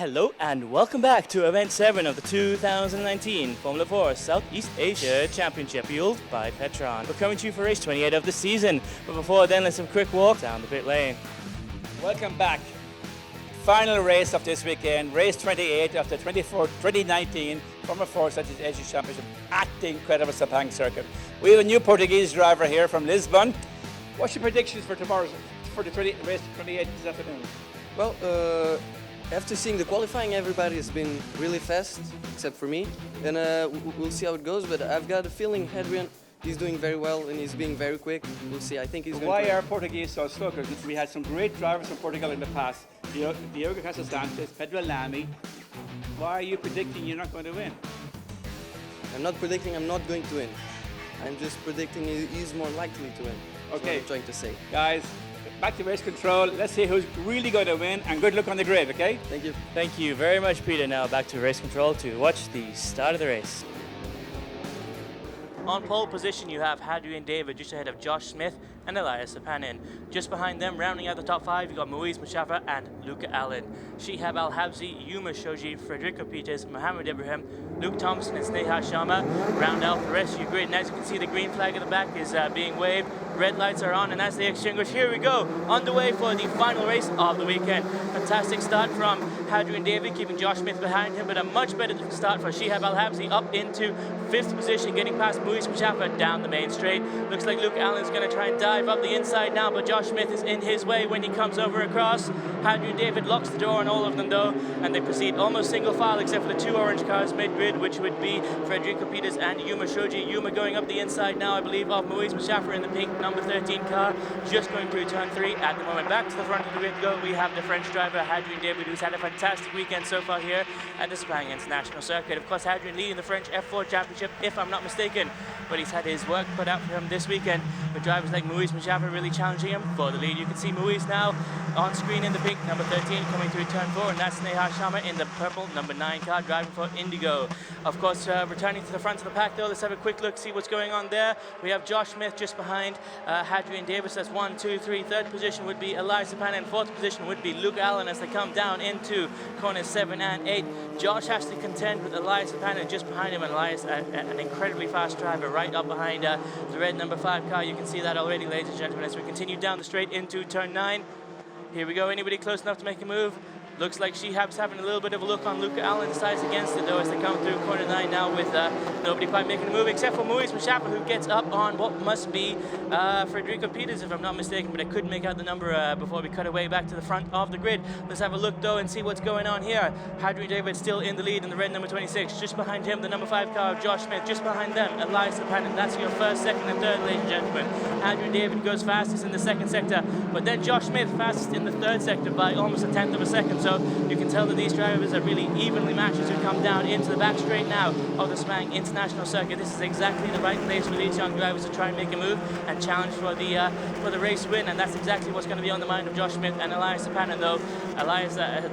Hello and welcome back to Event 7 of the 2019 Formula 4 Southeast Asia Championship, fueled by Petron. We're coming to you for race 28 of the season, but before then let's have a quick walk down the pit lane. Welcome back. Final race of this weekend, race 28 of the 2019 Formula 4 Southeast Asia Championship at the incredible Sepang circuit. We have a new Portuguese driver here from Lisbon. What's your predictions for tomorrow's, for the race 28 this afternoon? Well, after seeing the qualifying, everybody has been really fast, except for me. And we'll see how it goes, but I've got a feeling Hadrian, he's doing very well and he's being very quick. We'll see. I think he's going to... Why are Portuguese so slow? Because we had some great drivers from Portugal in the past. Diogo Sanchez, Pedro Lamy. Why are you predicting you're not going to win? I'm not predicting I'm not going to win. I'm just predicting he's more likely to win. That's what I'm trying to say. Guys, back to race control. Let's see who's really going to win, and good luck on the grid, okay? Thank you. Thank you very much, Peter. Now back to race control to watch the start of the race. On pole position, you have Hadrian David just ahead of Josh Smith and Elias Sapanin. Just behind them, rounding out the top five, you've got Moise Mustafa and Luca Allen. Shihab Al-Habsi, Yuma Shoji, Frederico Peters, Mohamed Ibrahim, Luke Thompson and Sneha Sharma round out the rest of your grid. And as you can see, the green flag at the back is being waved. Red lights are on, and as they extinguish, here we go, underway for the final race of the weekend. Fantastic start from Hadrian David, keeping Josh Smith behind him, but a much better start for Shihab Al-Habsi, up into 5th position, getting past Moise Mustafa down the main straight. Looks like Luke Allen's going to try and dive up the inside now, but Josh Smith is in his way when he comes over across. Hadrian David locks the door on all of them though, and they proceed almost single file except for the two orange cars mid-grid, which would be Frederico Peters and Yuma Shoji. Yuma going up the inside now, I believe, of Moise Mustafa in the pink number 13 car, just going through turn 3 at the moment. Back to the front of the grid go, we have the French driver Hadrian David, who's had a fantastic weekend so far here at the Sepang International Circuit. Of course, Hadrian leading the French F4 Championship, if I'm not mistaken, but he's had his work put out for him this weekend with drivers like Moise Mustafa really challenging him for the lead. You can see Moise now on screen in the pink number 13 coming through turn 4, and that's Sneha Sharma in the purple number 9 car driving for Indigo. Of course, returning to the front of the pack though, let's have a quick look, see what's going on there. We have Josh Smith just behind Hadrian Davis. That's 1, 2, 3. Third position would be Elias Sapanin, and fourth position would be Luke Allen as they come down into corners 7 and 8. Josh has to contend with Elias Sapanin just behind him, and Elias, an incredibly fast driver, right up behind the red number 5 car. You can see that already, ladies and gentlemen, as we continue down the straight into turn 9. Here we go, anybody close enough to make a move? Looks like Shihab's having a little bit of a look on Luca Allen, decides against it though as they come through corner 9 now with nobody quite making a move except for Moise Mustafa, who gets up on what must be Frederico Peters, if I'm not mistaken, but I couldn't make out the number before we cut away back to the front of the grid. Let's have a look though and see what's going on here. Hadrian David still in the lead in the red number 26. Just behind him, the number 5 car of Josh Smith. Just behind them, Elias Sapanin. That's your first, second and third, ladies and gentlemen. Hadrian David goes fastest in the second sector, but then Josh Smith fastest in the third sector by almost 1/10 of a second. So you can tell that these drivers are really evenly matched as we come down into the back straight now of the Sepang International Circuit. This is exactly the right place for these young drivers to try and make a move and challenge for the race win, and that's exactly what's going to be on the mind of Josh Smith and Elias Sapanin though.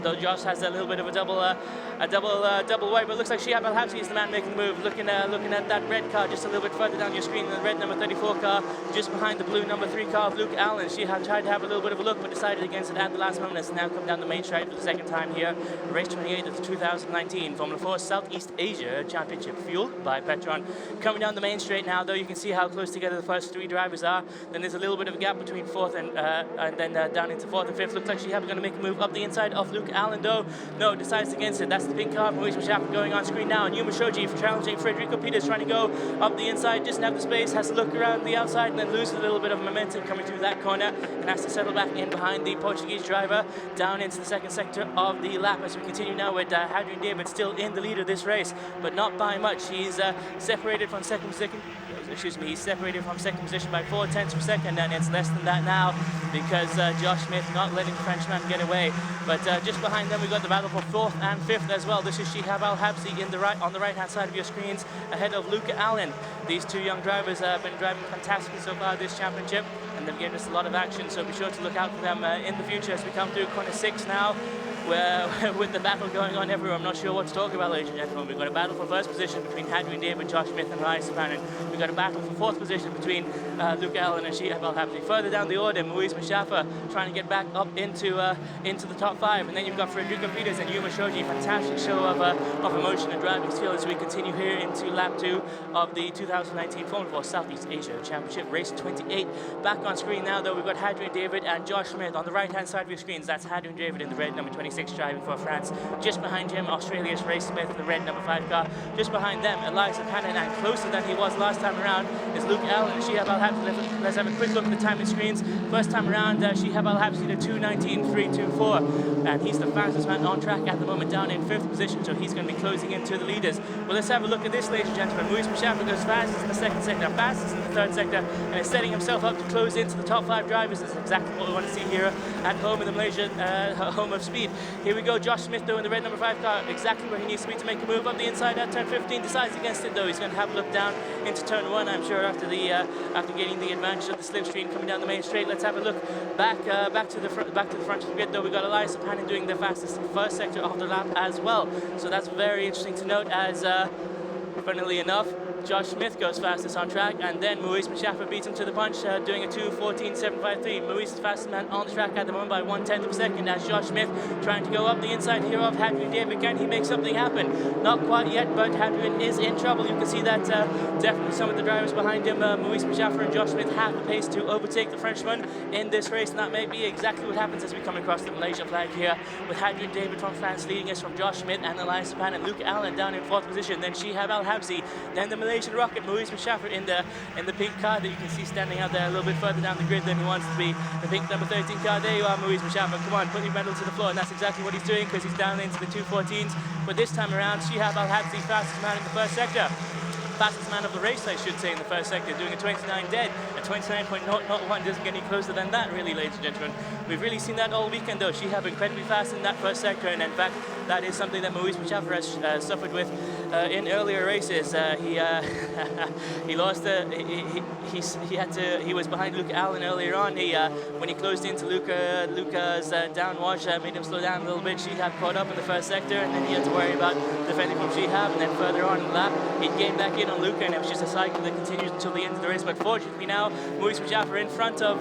Though Josh has a little bit of a double wide, but it looks like Shihab Al-Habsi is the man making the move. Looking at that red car just a little bit further down your screen, the red number 34 car just behind the blue number 3 car of Luke Allen. Shihab tried to have a little bit of a look but decided against it at the last moment. It's now come down the main straight for the second time here. Race 28 of the 2019 Formula 4 Southeast Asia Championship, fueled by Petron. Coming down the main straight now though, you can see how close together the first 3 drivers are. Then there's a little bit of a gap between 4th and then down into 4th and 5th. Looks like Shihab going to make a move up the inside of Luke Allen though. No, decides against it. That's the pink car. Moise Mustafa going on screen now, and Yuma Shoji challenging Frederico Peters, trying to go up the inside, doesn't have the space, has to look around the outside and then loses a little bit of momentum coming through that corner and has to settle back in behind the Portuguese driver down into the second sector of the lap as we continue now with Hadrian David still in the lead of this race, but not by much. He's separated from second position. He's separated from second position by 4/10 of a second, and it's less than that now because Josh Smith not letting the Frenchman get away. But just behind them, we've got the battle for 4th and 5th as well. This is Shihab Al-Habsi on the right-hand side of your screens, ahead of Luca Allen. These two young drivers have been driving fantastically so far this championship, and they've given us a lot of action, so be sure to look out for them in the future as we come through corner 6 now. with the battle going on everywhere, I'm not sure what to talk about, ladies and gentlemen. We've got a battle for first position between Hadrian David, Josh Smith and Elias Sapanen. We've got a battle for fourth position between Luca Allen and Shihab Al-Habsi. Further down the order, Moise Mustafa trying to get back up into the top 5. And then you've got Frederico Peters and Yuma Shoji. Fantastic show of emotion and driving skill as we continue here into lap 2 of the 2019 Formula 4 Southeast Asia Championship, race 28. Back on screen now, though, we've got Hadrian David and Josh Smith on the right-hand side of your screens. That's Hadrian David in the red number 26 driving for France. Just behind him, Australia's Ray Smith in the red number 5 car. Just behind them, Elias Sapanen, and closer than he was last time around is Luke Allen and Shihab Al-Habsi. Let's have a quick look at the timing screens. First time around, Shihab Al-Habsi to 2:19.324, and he's the fastest man on track at the moment, down in 5th position, so he's going to be closing into the leaders. Well, let's have a look at this, ladies and gentlemen. Moise Mustafa goes fastest in the 2nd sector, fastest in the 3rd sector, and is setting himself up to close into the top 5 drivers. This is exactly what we want to see here at home in the Malaysian home of speed. Here we go, Josh Smith, though, in the red number 5 car, exactly where he needs to be to make a move up the inside at turn 15. Decides against it, though. He's going to have a look down into turn 1, I'm sure, after getting the advantage of the slipstream coming down the main straight. Let's have a look back to the front of the grid, though. We've got Elias Sapanen doing the fastest 1st sector of the lap as well. So that's very interesting to note, as funnily enough, Josh Smith goes fastest on track, and then Moise Mustafa beats him to the punch, doing a 2:14.753. Moise is the fastest man on the track at the moment by 1/10 of a second, as Josh Smith trying to go up the inside here of Hadrian David. Can he make something happen? Not quite yet, but Hadrian is in trouble. You can see that definitely some of the drivers behind him, Moise Mustafa and Josh Smith, have the pace to overtake the Frenchman in this race, and that may be exactly what happens as we come across the Malaysia flag here, with Hadrian David from France leading us from Josh Smith and Elias Sapanen. Luke Allen down in 4th position, then Shihab Al-Habsi, then the Malaysian rocket Moise Mustafa in the pink car that you can see standing out there a little bit further down the grid than he wants to be. The pink number 13 car. There you are, Moise Mustafa. Come on, put your medal to the floor, and that's exactly what he's doing, because he's down into the 2:14s. But this time around, Shihab Al-Habsi, fastest man in the 1st sector. Fastest man of the race, I should say, in the 1st sector, doing a 29 dead. A 29.001 doesn't get any closer than that, really, ladies and gentlemen. We've really seen that all weekend, though. Shihab incredibly fast in that 1st sector, and in fact, that is something that Moise Mustafa has suffered with in earlier races. He lost. He was behind Luca Allen earlier on. When he closed into Luca's downwash, made him slow down a little bit. Shihab caught up in the 1st sector, and then he had to worry about defending from Shihab. And then further on in the lap, he'd gain back in on Luca, and it was just a cycle that continued until the end of the race. But fortunately now, Moise Mustafa in front of,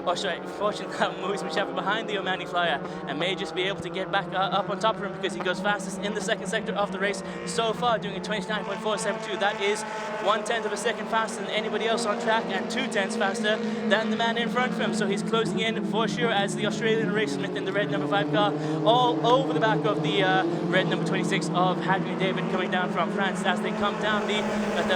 fortunately now, Moise Mustafa behind the Omani flyer, and may just be able to get back up on top of him, because he goes fastest in the 2nd sector of the race so far, doing a 29.472. That is 1/10 of a second faster than anybody else on track, and 2/10 faster than the man in front of him. So he's closing in for sure, as the Australian Ray Smith in the red number 5 car, all over the back of the red number 26 of Hadrian David coming down from France. As they come down the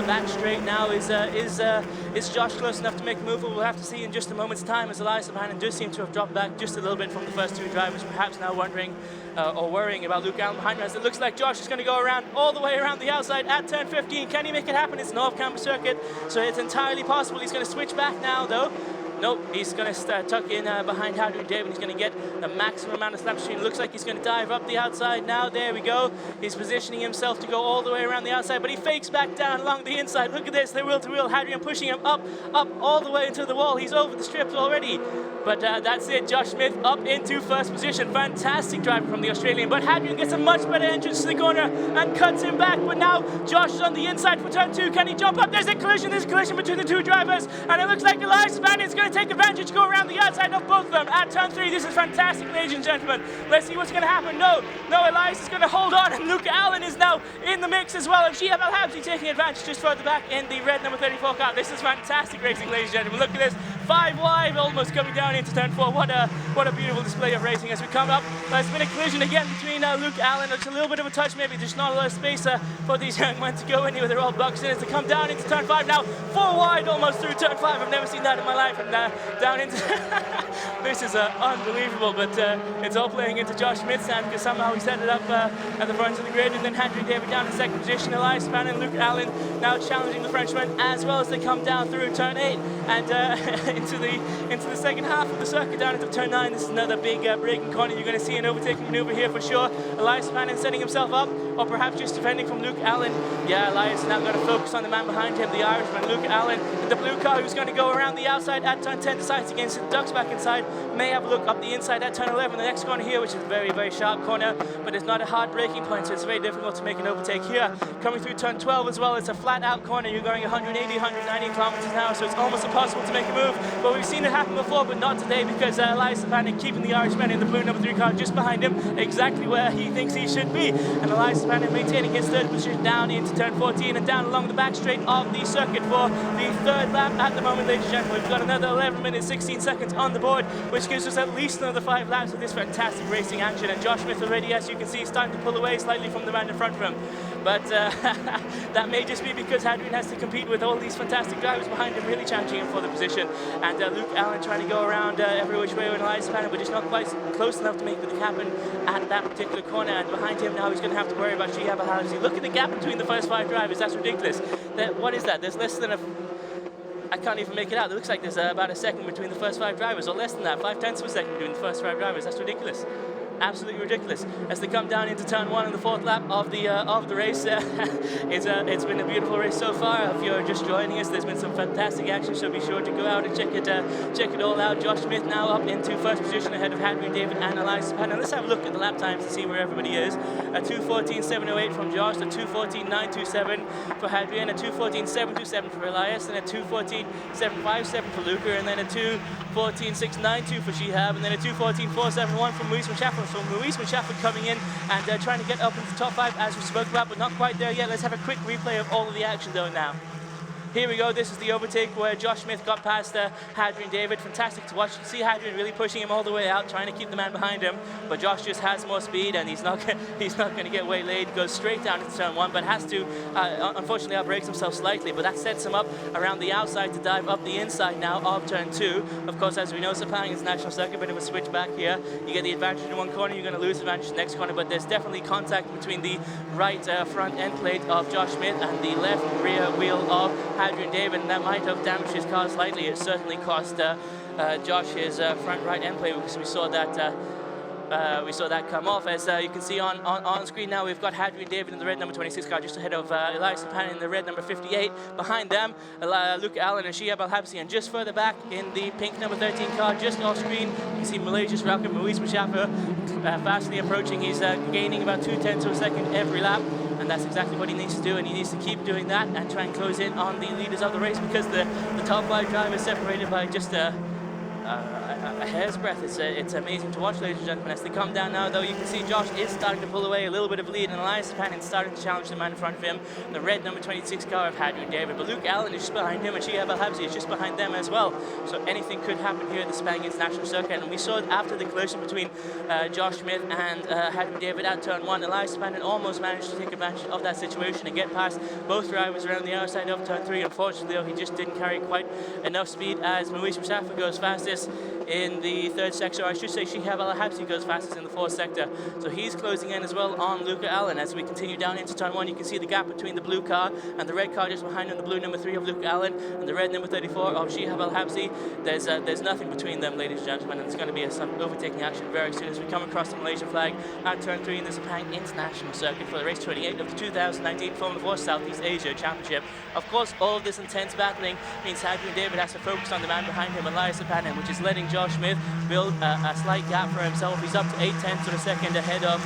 back straight now, is Josh close enough to make a move? We'll have to see in just a moment's time, as Elias Sapanen does seem to have dropped back just a little bit from the first 2 drivers, perhaps now wondering or worrying about Luke Allen behind him, as it looks like Josh is going to go around all the way around the outside at turn 15. Can he make it happen? It's an off-camber circuit, so it's entirely possible. He's going to switch back now, though. Nope, he's going to tuck in behind Hadrian David. He's going to get the maximum amount of slapstream. Looks like he's going to dive up the outside now. There we go. He's positioning himself to go all the way around the outside, but he fakes back down along the inside. Look at this, they're wheel-to-wheel. Hadrian pushing him up all the way into the wall. He's over the strips already. But that's it, Josh Smith up into 1st position. Fantastic driving from the Australian, but Hadrian gets a much better entrance to the corner and cuts him back. But now Josh is on the inside for turn 2. Can he jump up? There's a collision between the 2 drivers, and it looks like Elias Sapanen is going to take advantage, go around the outside of both of them at turn 3. This is fantastic, ladies and gentlemen. Let's see what's going to happen. No, Elias is going to hold on, and Luke Allen is now in the mix as well, and Shihab Al-Habsi taking advantage just further back in the red number 34 car. This is fantastic racing, ladies and gentlemen. Look at this. 5 wide, almost coming down into turn 4. What a beautiful display of racing as we come up. There's been a collision again between Luke Allen. It's a little bit of a touch, maybe. There's not a lot of space for these young men to go anywhere. They're all boxed in as they come down into turn 5 now. 4 wide, almost through turn 5. I've never seen that in my life. And down into... This is unbelievable, but it's all playing into Josh Smith's hand, because somehow he set it up at the front of the grid, and then Hadrian David down in 2nd position. Elias Sapanen and Luke Allen now challenging the Frenchman as well as they come down through turn 8. And into the second half of the circuit down into turn 9. This is another big braking corner. You're going to see an overtaking maneuver here for sure. Elias Panin setting himself up, or perhaps just defending from Luke Allen. Yeah, Elias now going to focus on the man behind him, the Irishman, Luke Allen, in the blue car, who's going to go around the outside at turn 10, decides against it, ducks back inside, may have a look up the inside at turn 11, the next corner here, which is a very, very sharp corner, but it's not a hard braking point, so it's very difficult to make an overtake here. Coming through turn 12 as well, it's a flat out corner. You're going 180, 190 kilometers an hour, so it's almost impossible to make a move, but we've seen it happen before, but not today, because Elias Panin keeping the Irishman in the blue number 3 car just behind him, exactly where he thinks he should be, and Elias Panin maintaining his third position down into turn 14 and down along the back straight of the circuit for the third lap at the moment, ladies and gentlemen. We've got another 11 minutes 16 seconds on the board, which gives us at least another 5 laps of this fantastic racing action, and Josh Smith already, as you can see, is starting to pull away slightly from the man in front of him, but that may just be because Hadrian has to compete with all these fantastic drivers behind him, really challenging him for the position, and Luke Allen trying to go around every which way with Elias Panin, but just not quite close enough to make it happen at that particular corner, and behind him now he's going to have to worry about Shihab Al-Habsi. Look at the gap between the first 5 drivers, that's ridiculous. What is that? There's less than I can't even make it out. It looks like there's about a second between the first 5 drivers, or less than that, 5/10 of a second between the first 5 drivers. That's ridiculous. Absolutely ridiculous. As they come down into turn 1 in the 4th lap of the race, it's been a beautiful race so far. If you're just joining us, there's been some fantastic action, so be sure to go out and check it all out. Josh Smith now up into first position ahead of Hadrian David and Elias Panin. Let's have a look at the lap times to see where everybody is. A 2:14.708 from Josh, a 2:14.927 for Hadrian, a 2:14.727 for Elias, and a 2:14.757 for Luca, and then a 2:14.692 for Shihab, and then a 2:14.471 from Maurice Machafa. So Maurice Machafa coming in and trying to get up into the top 5 as we spoke about, but not quite there yet. Let's have a quick replay of all of the action though now. Here we go, this is the overtake where Josh Smith got past Hadrian David. Fantastic to watch. You can see Hadrian really pushing him all the way out, trying to keep the man behind him, but Josh just has more speed and he's not going to get waylaid. Goes straight down into turn 1, but has to, unfortunately, outbrakes himself slightly, but that sets him up around the outside to dive up the inside now of turn 2. Of course, as we know, Sepang is national circuit, but it was switch back here. You get the advantage in one corner, you're going to lose the advantage in the next corner, but there's definitely contact between the right front end plate of Josh Smith and the left rear wheel of Hadrian David, and that might have damaged his car slightly. It certainly cost Josh his front right end plate, because we saw that come off. As you can see on screen now, we've got Hadrian David in the red number 26 car just ahead of Elias Panin in the red number 58. Behind them, Luke Allen and Shihab Al-Habsi, and just further back in the pink number 13 car, just off screen, you can see Malaysia's rocket Maurice Machafa fastly approaching. He's gaining about 0.2 of a second every lap, and that's exactly what he needs to do, and he needs to keep doing that and try and close in on the leaders of the race, because the top 5 drivers separated by just a hair's breadth. It's amazing to watch, ladies and gentlemen. As they come down now, though, you can see Josh is starting to pull away a little bit of lead, and Elias Panin starting to challenge the man in front of him, the red number 26 car of Hadrian David. But Luke Allen is just behind him, and Shihab Al-Habsi is just behind them as well. So anything could happen here at the Sepang International Circuit. And we saw after the collision between Josh Smith and Hadrian David at turn 1, Elias Panin almost managed to take advantage of that situation and get past both drivers around the outside of turn 3. Unfortunately, though, he just didn't carry quite enough speed, as Maurice Machafa goes fastest in the 3rd sector, or I should say Shihab Al-Habsi goes fastest in the 4th sector. So he's closing in as well on Luca Allen. As we continue down into turn 1, you can see the gap between the blue car and the red car just behind him, the blue number 3 of Luca Allen and the red number 34 of Shihab Al-Habsi. There's nothing between them, ladies and gentlemen, and it's going to be some overtaking action very soon as we come across the Malaysian flag at turn 3 in the Sepang International Circuit for the race 28 of the 2019 Formula 4 Southeast Asia Championship. Of course, all of this intense battling means Hadrian David has to focus on the man behind him, Elias Panin, which is letting Josh Smith build a slight gap for himself. He's up to 0.8 of a second ahead of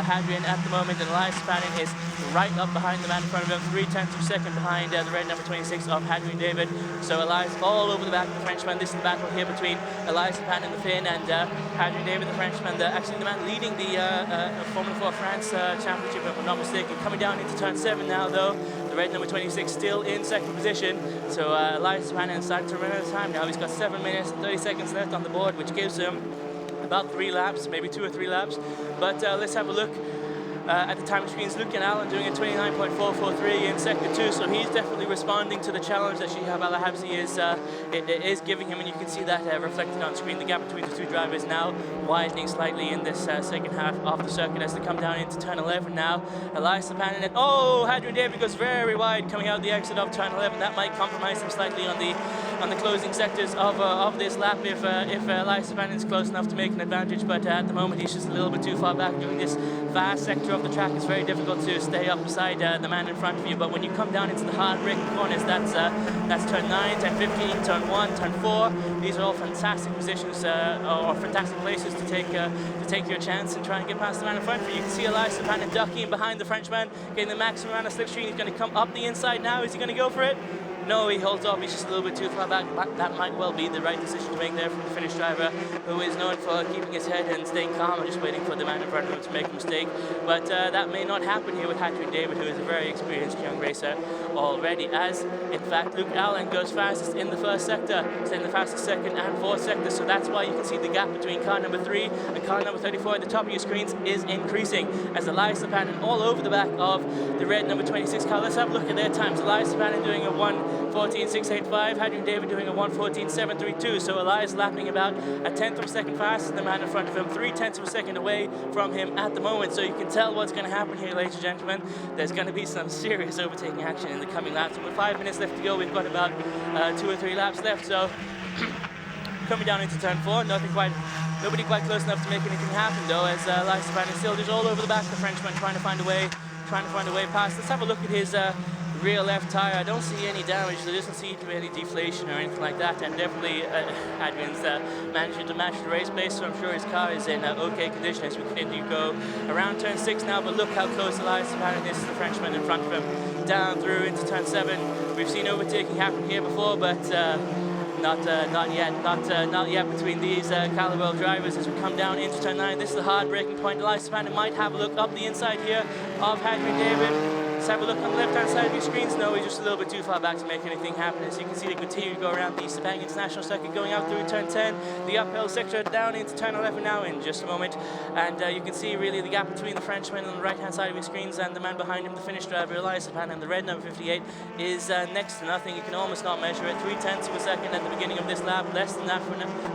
Hadrian at the moment, and Elias Panin is right up behind the man in front of him, 0.3 of a second behind the red number 26 of Hadrian David. So Elias all over the back of the Frenchman. This is the battle here between Elias Panin, the Finn, and Hadrian David, the Frenchman, actually the man leading the Formula 4 France Championship, if I'm not mistaken. Coming down into turn 7 now, though, the red number 26 still in 2nd position. So Elias Panin is starting to run out of time now. He's got 7 minutes and 30 seconds left on the board, which gives him about 3 laps, maybe 2 or 3 laps. But let's have a look at the time screens. Luke Allen doing a 29.443 in sector 2, so he's definitely responding to the challenge that Shihab Al-Habsi is giving him, and you can see that reflected on screen. The gap between the 2 drivers now widening slightly in this second half of the circuit as they come down into turn 11 now. Elias Panin, oh, Hadrian David goes very wide coming out the exit of turn 11. That might compromise him slightly on the on the closing sectors of this lap if Elias Sapanen is close enough to make an advantage, but at the moment he's just a little bit too far back. Doing this vast sector of the track, it's very difficult to stay up beside the man in front of you, but when you come down into the hard braking corners, that's turn 9, turn 15, turn 1, turn 4. These are all fantastic positions or fantastic places to take your chance and try and get past the man in front of you. You can see Elias Sapanen ducking behind the Frenchman, getting the maximum amount of slipstream. He's going to come up the inside now. Is he going to go for it? No, he holds off. He's just a little bit too far back. That might well be the right decision to make there from the Finnish driver, who is known for keeping his head and staying calm and just waiting for the man in front of him to make a mistake. But that may not happen here with Hadrian David, who is a very experienced young racer already, as in fact Luke Allen goes fastest in the first sector, he's in the fastest second and fourth sector, so that's why you can see the gap between car number 3 and car number 34 at the top of your screens is increasing, as Elias Sapanen all over the back of the red number 26 car. Let's have a look at their times. Elias Sapanen doing a 1:14.685, Hadrian David doing a 1:14.732, so Elias lapping about a tenth of a second faster than the man in front of him, 3/10 of a second away from him at the moment. So you can tell what's going to happen here, ladies and gentlemen. There's going to be some serious overtaking action in the coming laps. With 5 minutes left to go, we've got about 2 or 3 laps left. So coming down into turn 4, nobody quite close enough to make anything happen though, as Elias Sapanen still just all over the back of the Frenchman, trying to find a way past. Let's have a look at his rear left tire. I don't see any damage. There doesn't seem to be any deflation or anything like that, and definitely Hadrian's managed to match the race pace, so I'm sure his car is in okay condition as we continue to go around turn 6 now. But look how close Elias Sapanen is to the Frenchman in front of him, down through into turn 7. We've seen overtaking happen here before, but not yet between these caliber of drivers as we come down into turn 9. This is the hard braking point. Elias Sapanen might have a look up the inside here of Hadrian David. Let's have a look on the left-hand side of your screens. No, he's just a little bit too far back to make anything happen. As you can see, they continue to go around the Sepang International Circuit, going out through turn 10, the uphill sector down into turn 11 now in just a moment. And you can see really the gap between the Frenchman on the right-hand side of your screens and the man behind him, the Finnish driver, Elias Sapanen, the red number 58, is next to nothing. You can almost not measure it. 3/10 of a second at the beginning of this lap, less than that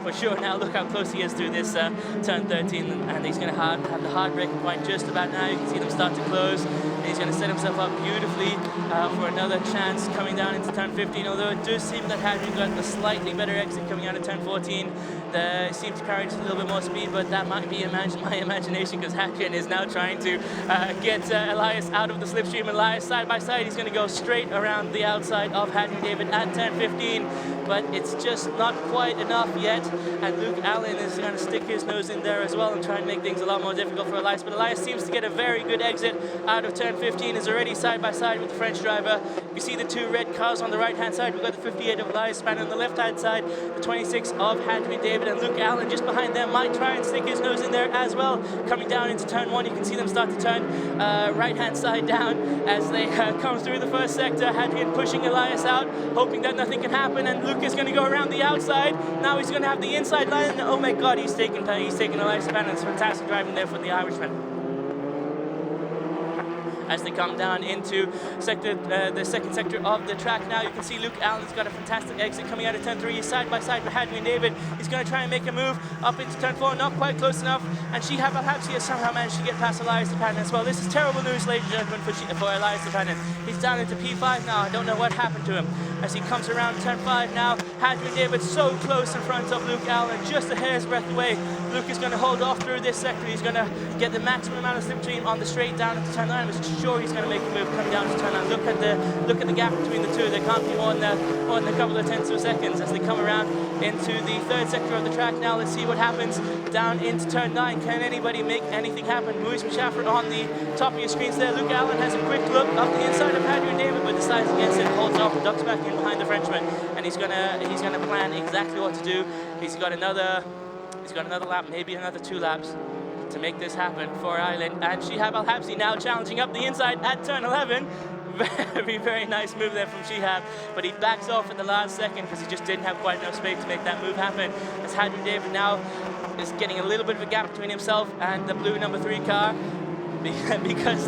for sure. Now look how close he is through this turn 13, and he's going to have the hard braking point just about now. You can see them start to close. And he's going to set himself up beautifully for another chance coming down into turn 15, although it does seem that Hadrian got a slightly better exit coming out of turn 14. They seem to carry just a little bit more speed, but that might be my imagination, because Hadrian is now trying to get Elias out of the slipstream. Elias side by side, he's going to go straight around the outside of Hadrian David at turn 15, but it's just not quite enough yet, and Luke Allen is going to stick his nose in there as well and try and make things a lot more difficult for Elias, but Elias seems to get a very good exit out of turn 15, is already side by side with the French driver. You see the 2 red cars on the right-hand side. We've got the 58 of Elias Sapanen on the left-hand side, the 26 of Hadrian David, and Luke Allen just behind them might try and stick his nose in there as well. Coming down into turn 1, you can see them start to turn right-hand side down as they come through the first sector. Hadrian pushing Elias out, hoping that nothing can happen, and Luke is going to go around the outside. Now he's going to have the inside line. Oh my God, he's taking Elias Sapanen. It's fantastic driving there for the Irishman. As they come down into the second sector of the track now, you can see Luke Allen's got a fantastic exit coming out of turn 3. He's side by side with Hadrian David. He's going to try and make a move up into turn 4, not quite close enough, and Shihab Al-Habsi has somehow managed to get past Elias Sapanen as well. This is terrible news, ladies and gentlemen, for Elias Sapanen. He's down into P5 now. I don't know what happened to him. As he comes around turn 5 now, Hadrian David so close in front of Luke Allen, just a hair's breadth away. Luke is going to hold off through this sector. He's going to get the maximum amount of slipstream on the straight down into turn 9, which is sure he's going to make a move coming down to turn 9. Look at the gap between the two. There can't be more than a couple of tenths of seconds as they come around into the third sector of the track now. Let's see what happens down into turn 9. Can anybody make anything happen? Muis Mashaffer on the top of your screens there. Luke Allen has a quick look up the inside of Hadrian David, but decides against it, holds off and ducks back in behind the Frenchman, and he's gonna plan exactly what to do. He's got another lap, maybe another 2 laps to make this happen for Ireland. And Shihab Al-Habsi now challenging up the inside at turn 11. Very, very nice move there from Shihab, but he backs off at the last second because he just didn't have quite enough space to make that move happen. As Hadrian David now is getting a little bit of a gap between himself and the blue number 3 car. because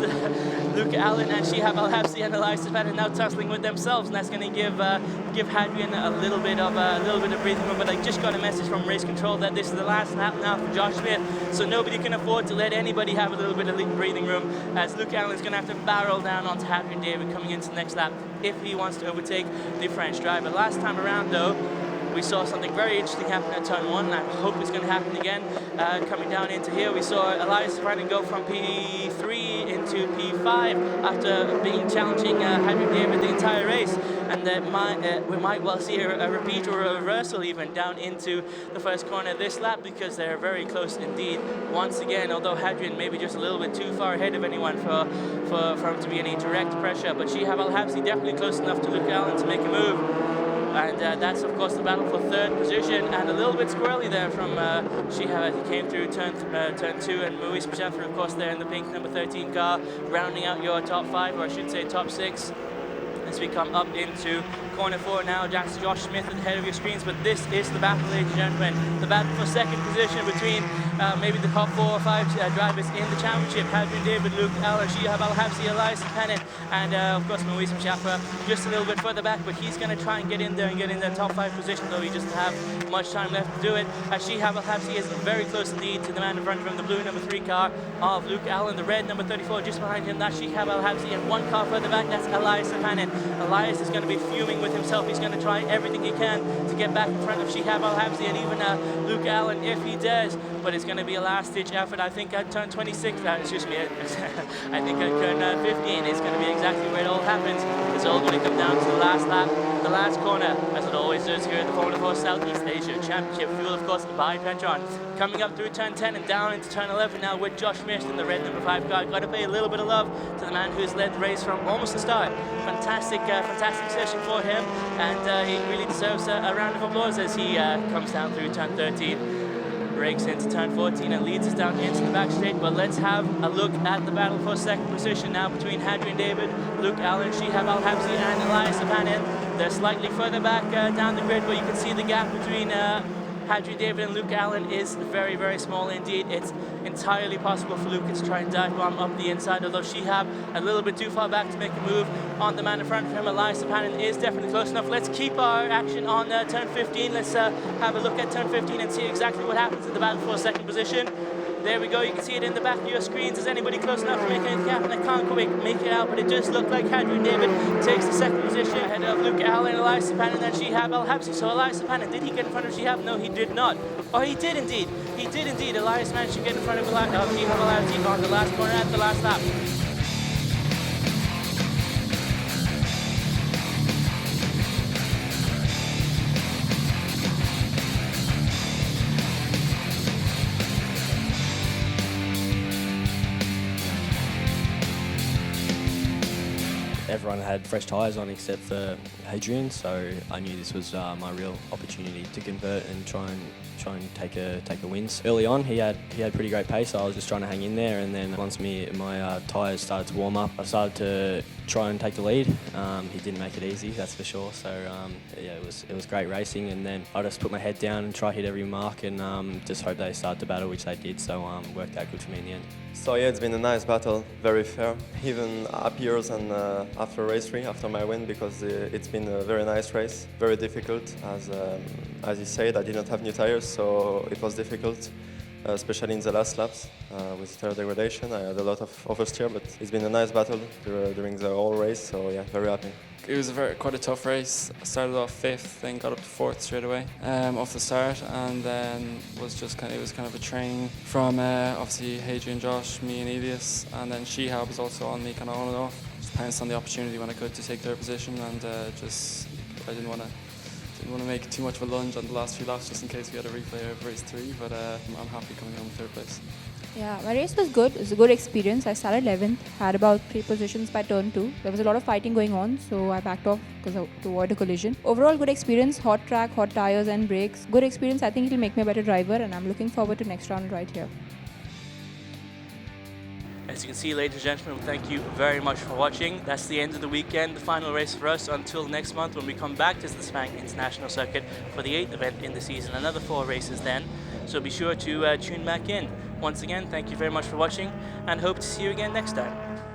Luke Allen and Shihab Al-Habsi and Elias Stefanin now tussling with themselves, and that's going to give Hadrian a little bit of breathing room. But I just got a message from race control that this is the last lap now for Josh Smith, so nobody can afford to let anybody have a little bit of breathing room, as Luke Allen is going to have to barrel down onto Hadrian David coming into the next lap if he wants to overtake the French driver. Last time around, though, we saw something very interesting happen at turn 1, and I hope it's going to happen again. Coming down into here, we saw Elias Stefanin go from P3 into P5 after being challenging Hadrian David the entire race, and we might well see a repeat or a reversal even down into the first corner this lap, because they're very close indeed. Once again, although Hadrian may be just a little bit too far ahead of anyone for him to be any direct pressure, but Shihab Al-Habsi definitely close enough to Luke Allen to make a move. And that's, of course, the battle for third position, and a little bit squirrely there from Shihab as he came through turn 2, and Maurice Machaffer, of course, there in the pink number 13 car, rounding out your top 5, or I should say top 6. As we come up into corner 4 now, that's Josh Smith at the head of your screens, but this is the battle, ladies and gentlemen. The battle for second position between maybe the top 4 or 5 drivers in the championship. Hadrian David, Luke Allen, Shihab Al-Habsi, Elias Stefanin, and of course Maurice Machaffer just a little bit further back, but he's going to try and get in there and get in that top 5 position, though he doesn't have much time left to do it. Shihab Al-Habsi is very close indeed to the man in front of him, the blue number 3 car of Luke Allen, the red number 34 just behind him, that's Shihab Al-Habsi, and 1 car further back, that's Elias Stefanin. Elias is going to be fuming with himself. He's going to try everything he can to get back in front of Shihab Al-Habsi and even Luke Allen if he dares, but it's going to be a last-ditch effort. I think at turn 26, I think at turn 15 is going to be exactly where it all happens. It's all going to come down to the last lap, the last corner, as it always does here at the Formula 4 Southeast Asia Championship, fueled, of course, by Petron. Coming up through turn 10 and down into turn 11 now with Josh Smith in the red number 5 car. Got to pay a little bit of love to the man who's led the race from almost the start. Fantastic session for him, and he really deserves a round of applause as he comes down through turn 13, breaks into turn 14 and leads us down into the back straight. But let's have a look at the battle for second position now between Hadrian David, Luke Allen, Shihab Al-Habsi and Elias Stefanin. They're slightly further back down the grid, but you can see the gap between Hadrian David and Luke Allen is very, very small indeed. It's entirely possible for Luke to try and dive bomb up the inside, although Shihab a little bit too far back to make a move on the man in front of him. Elias Stefanin is definitely close enough. Let's keep our action on turn 15. Let's have a look at turn 15 and see exactly what happens in the battle for second position. There we go, you can see it in the back of your screens. Is anybody close enough to make any gap? And I can't quite make it out, but it does look like Hadrian David takes the second position ahead of Luke Allen, Elias Stefanin, and Shihab Al-Habsi. So Elias Stefanin, did he get in front of Shihab? No, he did not. Oh, he did indeed. He did indeed. Elias managed to get in front of Shihab Al-Habsi on the last corner at the last lap. Everyone had fresh tyres on except for Hadrian, so I knew this was my real opportunity to convert and try and take a win. Early on, he had pretty great pace, so I was just trying to hang in there. And then once my tyres started to warm up, I started to try and take the lead. He didn't make it easy, that's for sure. So yeah, it was great racing. And then I just put my head down and try hit every mark, and just hope they start to battle, which they did. So it worked out good for me in the end. So yeah, it's been a nice battle, very fair, even happier than after race 3, after my win, because it's been a very nice race, very difficult. As you said, I didn't have new tires, so it was difficult, especially in the last laps with tire degradation. I had a lot of oversteer, but it's been a nice battle during the whole race, so yeah, very happy. It was quite a tough race. I started off 5th, then got up to 4th straight away off the start, and then it was kind of a training from obviously Hadrian, Josh, me and Elias, and then Shihab was also on me kind of on and off. Just pounced on the opportunity when I could to take their position, and I didn't want to make too much of a lunge on the last few laps just in case we had a replay of race 3, but I'm happy coming home in 3rd place. Yeah, my race was good. It was a good experience. I started 11th, had about 3 positions by turn 2. There was a lot of fighting going on, so I backed off to avoid a collision. Overall, good experience. Hot track, hot tires and brakes. Good experience. I think it'll make me a better driver, and I'm looking forward to next round right here. As you can see, ladies and gentlemen, thank you very much for watching. That's the end of the weekend, the final race for us until next month when we come back to the Sepang International Circuit for the 8th event in the season. Another 4 races then, so be sure to tune back in. Once again, thank you very much for watching, and hope to see you again next time.